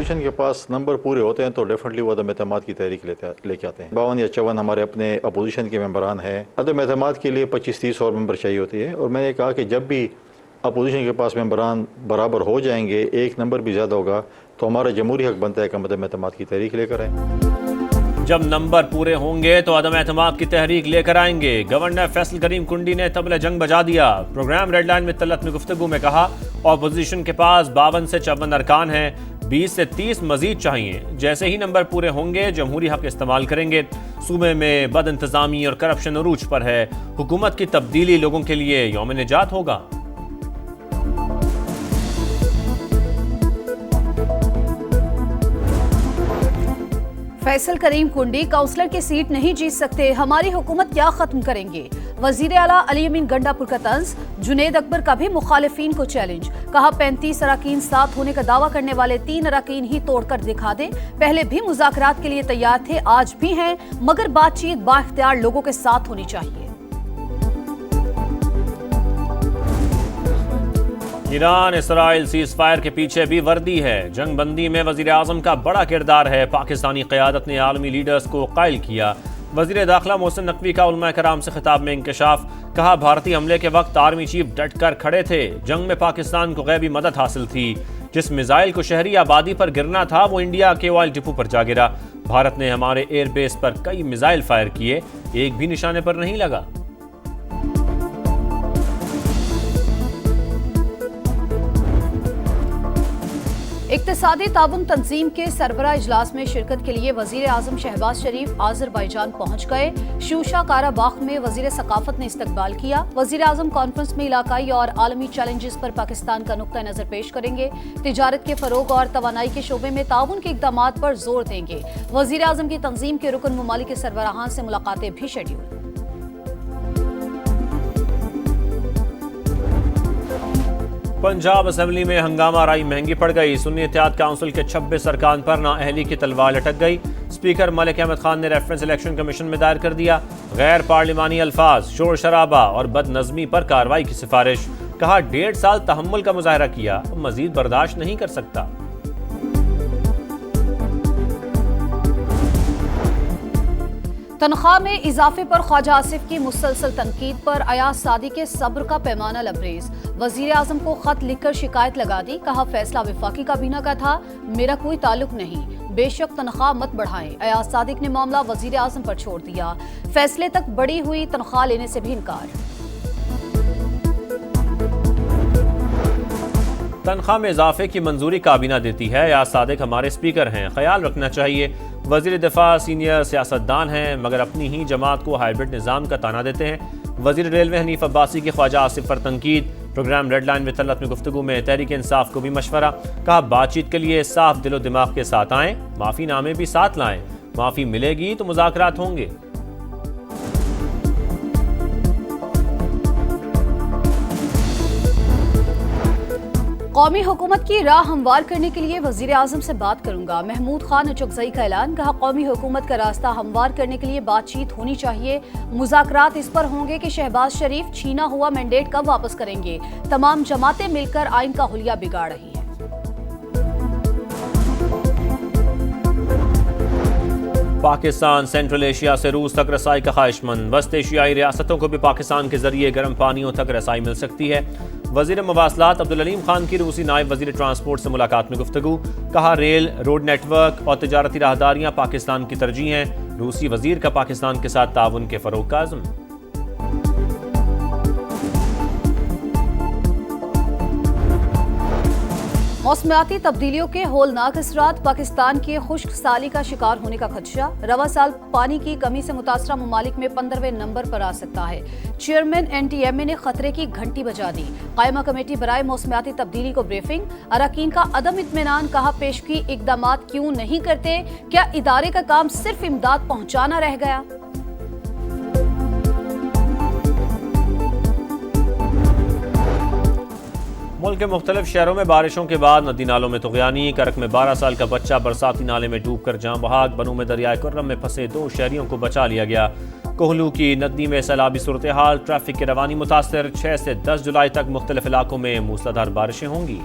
Opposition के पास number पूरे होते हैं तो डेफिनेटली वो अदम एतमाद की तहरीक लेके आते हैं। 52 या 54 हमारे अपने अपोजिशन के मेंबरान हैं। अदम एतमाद के लिए 25-30 और मेंबर चाहिए होती है, और मैंने कहा कि जब भी अपोजिशन के पास मेंबरान बराबर हो जाएंगे, एक नंबर भी ज़्यादा होगा, तो हमारा जमहूरी हक बनता है कि अदम एतमाद की तहरीक लेकर आएँ। जब नंबर पूरे होंगे तो अदम एतमाद की तहरीक लेकर आएंगे। गवर्नर फैसल करीम कुंडी ने तबला जंग बजा दिया। प्रोग्राम रेड लाइन में तलत में गुफ्तगू में कहा, ऑपोजिशन के पास 52 से 54 अरकान हैं, 20 से 30 मजीद चाहिए। जैसे ही नंबर पूरे होंगे जमहूरी हक इस्तेमाल करेंगे। सूबे में बद इंतजामी और करप्शन उरूज पर है। हुकूमत की तब्दीली लोगों के लिए यौम निजात होगा। फैसल करीम कुंडी काउंसलर की सीट नहीं जीत सकते, हमारी हुकूमत क्या खत्म करेंगे। वजीर आला अली अमीन गंडापुर का तंज। जुनेद अकबर का भी मुखालिफिन को चैलेंज। कहा 35 अराकीन साथ होने का दावा करने वाले 3 अराकीन ही तोड़कर दिखा दें। पहले भी मुज़ाकरात के लिए तैयार थे, आज भी हैं, मगर बातचीत बाइख्तियार लोगों के साथ होनी चाहिए। ईरान इसराइल सीज फायर के पीछे भी वर्दी है। जंग बंदी में वजीर आजम का बड़ा किरदार है। पाकिस्तानी क़यादत ने आलमी लीडर्स को कायल किया। वजीर दाखिला मोहसिन नकवी का उलमा कराम से खिताब में इंकशाफ। कहा, भारतीय हमले के वक्त आर्मी चीफ डट कर खड़े थे। जंग में पाकिस्तान को गैबी मदद हासिल थी। जिस मिसाइल को शहरी आबादी पर गिरना था वो इंडिया के ऑयल डिपो पर जा गिरा। भारत ने हमारे एयरबेस पर कई मिसाइल फायर किए, एक भी निशाने पर नहीं लगा। इक्तिसादी ताउन तंजीम के सरबरा इजलास में शिरकत के लिए वजीर आजम शहबाज शरीफ आज़रबाईजान पहुंच गए। शूशा काराबाख में वजीर सकाफत ने इस्तकबाल किया। वजीर आजम कॉन्फ्रेंस में इलाकाई और आलमी चैलेंजेस पर पाकिस्तान का नुक्ता नजर पेश करेंगे। तिजारत के फरोग और तवानाई के शोबे में ताउन के इकदाम पर जोर देंगे। वजीर आजम की तंजीम के रुकन ममालिक के सरबराहान से मुलाकातें भी शेड्यूल। पंजाब असेंबली में हंगामा, राई महंगी पड़ गई। सुन्नी इत्तेहाद काउंसिल के 26 अरकान पर नाअहली की तलवार लटक गई। स्पीकर मलिक अहमद खान ने रेफरेंस इलेक्शन कमीशन में दायर कर दिया। गैर पार्लिमानी अल्फाज, शोर शराबा और बदनज़मी पर कार्रवाई की सिफारिश। कहा, 1.5 साल तहम्मुल का मुजाहरा किया, मजीद बर्दाश्त नहीं कर सकता। तनख्वाह में इजाफे पर ख्वाजा आसिफ की मुसलसल तनकीद पर अयाज सादी के सब्र का पैमाना लबरेज। वजीर आजम को खत लिखकर शिकायत लगा दी। कहा, फैसला वफाकी काबीना का था, मेरा कोई ताल्लुक नहीं, बेशक तनख्वाह मत बढ़ाएं। अयाज सादिक ने मामला वजीर आजम पर छोड़ दिया। फैसले तक बढ़ी हुई तनख्वाह लेने से भी इनकार। तनख्वाह में इजाफे की मंजूरी काबीना देती है। अयाज सादिक हमारे स्पीकर हैं, ख्याल रखना चाहिए। वजीर दिफा सीनियर सियासतदान हैं, मगर अपनी ही जमात को हाइब्रिड निज़ाम का ताना देते हैं। वजीर रेलवे हनीफ अब्बासी की ख्वाजा आसिफ पर तनकीद। प्रोग्राम रेड लाइन में तलत में गुफ्तगू में तहरीक इंसाफ को भी मशवरा। कहा, बातचीत के लिए साफ दिलो दिमाग के साथ आएँ, माफ़ी नामे भी साथ लाएँ। माफ़ी मिलेगी तो मुज़ाकरात होंगे। कौमी हुकूमत की राह हमवार करने के लिए वजीर आजम से बात करूंगा। महमूद खान चुगजई का ऐलान। कहा, कौमी हुकूमत का रास्ता हमवार करने के लिए बातचीत होनी चाहिए। मुज़ाकरात इस पर होंगे कि शहबाज शरीफ छीना हुआ मैंडेट कब वापस करेंगे। तमाम जमातें मिलकर आइन का हुलिया बिगाड़ रही हैं। पाकिस्तान सेंट्रल एशिया से रूस तक रसाई का ख्वाहिशमंद। वस्त एशियाई रियासतों को भी पाकिस्तान के जरिए गर्म पानियों तक रसाई मिल सकती है। वजीर मवासलात अब्दुल अलीम खान की रूसी नायब वजीर ट्रांसपोर्ट से मुलाकात में गुफ्तगू। कहा, रेल, रोड नेटवर्क और तजारती राहदारियां पाकिस्तान की तरजीह हैं। रूसी वजीर का पाकिस्तान के साथ ताउन के फरोग का अज़्म। मौसमियाती तब्दीलियों के होलनाक असरात। पाकिस्तान के खुश्क साली का शिकार होने का खदशा। रवा साल पानी की कमी से मुतासरा ममालिक में 15वें नंबर पर आ सकता है। चेयरमैन NTMA ने खतरे की घंटी बजा दी। कायमा कमेटी बराए मौसमियाती तब्दीली को ब्रीफिंग। अरकान का अदम इत्मीनान। कहा, पेशगी इकदाम क्यों नहीं करते, क्या इदारे का काम सिर्फ इमदाद पहुंचाना रह गया। मुल्क के मुख्तलिफ शहरों में बारिशों के बाद नदी नालों में तुग़यानी। करक में 12 साल का बच्चा बरसाती नाले में डूब कर जाँ बहाक। बनू में दरियाए कुर्रम में फंसे 2 शहरियों को बचा लिया गया। कोहलू की नदी में सैलाबी सूरत हाल। ट्रैफिक की रवानी मुतासर। 6 से 10 जुलाई तक मुख्तलिफ इलाकों में मूसलाधार बारिशें होंगी।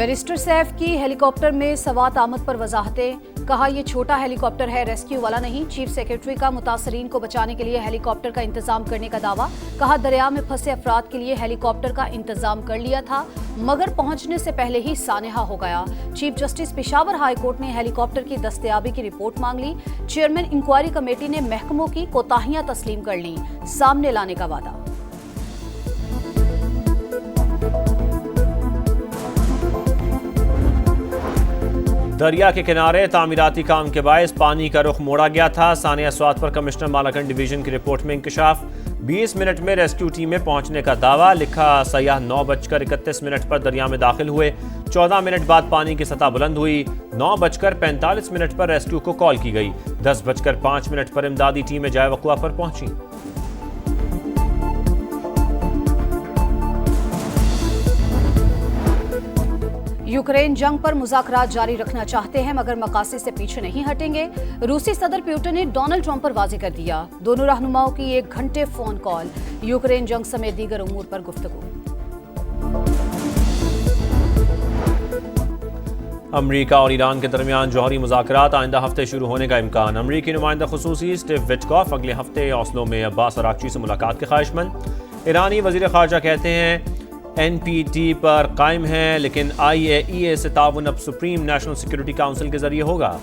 बैरिस्टर सैफ की हेलीकॉप्टर में सवात आमद पर वजाहतें, कहा यह छोटा हेलीकॉप्टर है, रेस्क्यू वाला नहीं। चीफ सेक्रेटरी का मुतासरीन को बचाने के लिए हेलीकॉप्टर का इंतजाम करने का दावा, कहा दरिया में फंसे अफराद के लिए हेलीकॉप्टर का इंतजाम कर लिया था मगर पहुंचने से पहले ही सानेहा हो गया। Chief justice Peshawar high court ने हेलीकॉप्टर की दस्तयाबी की रिपोर्ट मांग ली। चेयरमैन इंक्वायरी कमेटी ने महकमों की कोताहियां तस्लीम कर ली, सामने लाने का वादा। दरिया के किनारे तामीराती काम के बायस पानी का रुख मोड़ा गया था। सानिया स्वात पर कमिश्नर मालाकंड डिवीजन की रिपोर्ट में इंकशाफ। 20 मिनट में रेस्क्यू टीम में पहुंचने का दावा, लिखा सयाह 9:31 पर दरिया में दाखिल हुए। 14 मिनट बाद पानी की सतह बुलंद हुई। 9:45 पर रेस्क्यू को कॉल की गई। 10:05 पर इमदादी टीमें जाए वकुआ पर पहुंची। यूक्रेन जंग पर मुज़ाकरात जारी रखना चाहते हैं मगर मकासद से पीछे नहीं हटेंगे। रूसी सदर पुतिन ने डोनाल्ड ट्रंप पर वाज़ेह कर दिया। दोनों रहनुमाओं की 1 घंटे फोन कॉल, यूक्रेन जंग समेत दीगर उमूर पर गुफ्तगू। अमरीका और ईरान के दरमियान जौहरी मुज़ाकरात आइंदा हफ्ते शुरू होने का इम्कान। अमरीकी नुमाइंदा खुसूसी स्टीव विटकॉफ अगले हफ्ते ओस्लो में अब्बास अरागची से मुलाकात के ख्वाहिशमंद। ईरानी वज़ीर ख़ारजा कहते हैं NPT पर कायम है लेकिन IAEA से ताउन अब सुप्रीम नेशनल सिक्योरिटी काउंसिल के जरिए होगा।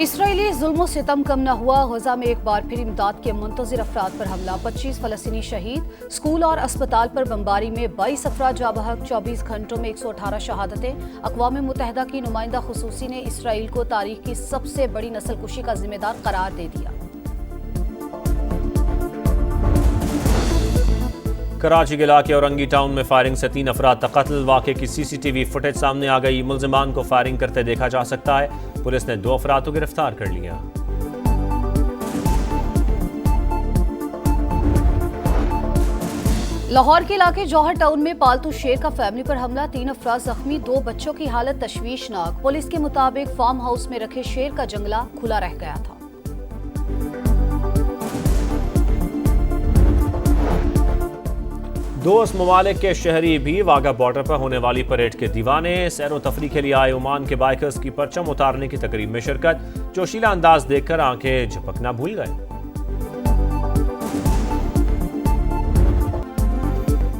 इसराइली जुल्म सितम कम न हुआ, गजा में एक बार फिर इमदाद के मुंतज़िर अफराद पर हमला, 25 फ़लस्तीनी शहीद। स्कूल और अस्पताल पर बमबारी में 22 अफराद जाबहक, 24 घंटों में 118 शहादतें। अक़वाम मुत्तहिदा की नुमाइंदा खुसूसी ने इसराइल को तारीख की सबसे बड़ी नस्लकुशी का जिम्मेदार करार दे दिया। कराची के इलाके औरंगी टाउन में फायरिंग से 3 अफराद का कत्ल। वाक़े की CCTV फुटेज सामने आ गई। मुल्ज़िमान को फायरिंग करते देखा जा सकता है। पुलिस ने 2 अफराद को गिरफ्तार कर लिया। लाहौर के इलाके जौहर टाउन में पालतू शेर का फैमिली पर हमला, 3 अफराद जख्मी, 2 बच्चों की हालत तशवीशनाक। पुलिस के मुताबिक फार्म हाउस में रखे शेर का जंगला खुला रह गया था। दोस्त ममालिक के शहरी भी वाघा बॉर्डर पर होने वाली परेड के दीवाने। सैरो तफरी के लिए आए ओमान के बाइकर्स की परचम उतारने की तकरीब में शिरकत। जोशीला अंदाज देखकर आंखें झपकना भूल गए।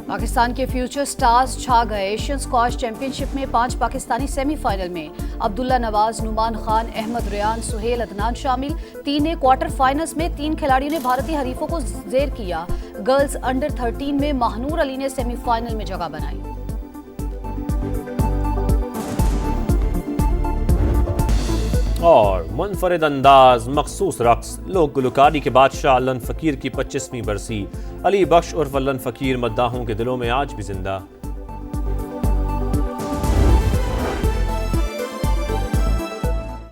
पाकिस्तान के फ्यूचर स्टार्स छा गए। एशियन स्क्वाश चैंपियनशिप में 5 पाकिस्तानी सेमीफाइनल में। अब्दुल्ला नवाज, नुमान खान, अहमद रेयान, सुहेल अदनान शामिल। 3 ने क्वार्टर फाइनल्स में 3 खिलाड़ियों ने भारतीय हरीफों को जेर किया। गर्ल्स अंडर 13 में महानूर अली ने सेमीफाइनल में जगह बनाई। और मुनफरिद अंदाज, मखसूस रक्स, लोक गुलकारी के बादशाह अल्लन फ़कीर की 25वीं बरसी। अली बख्श उर्फ अल्लन फ़कीर मद्दाहों के दिलों में आज भी जिंदा।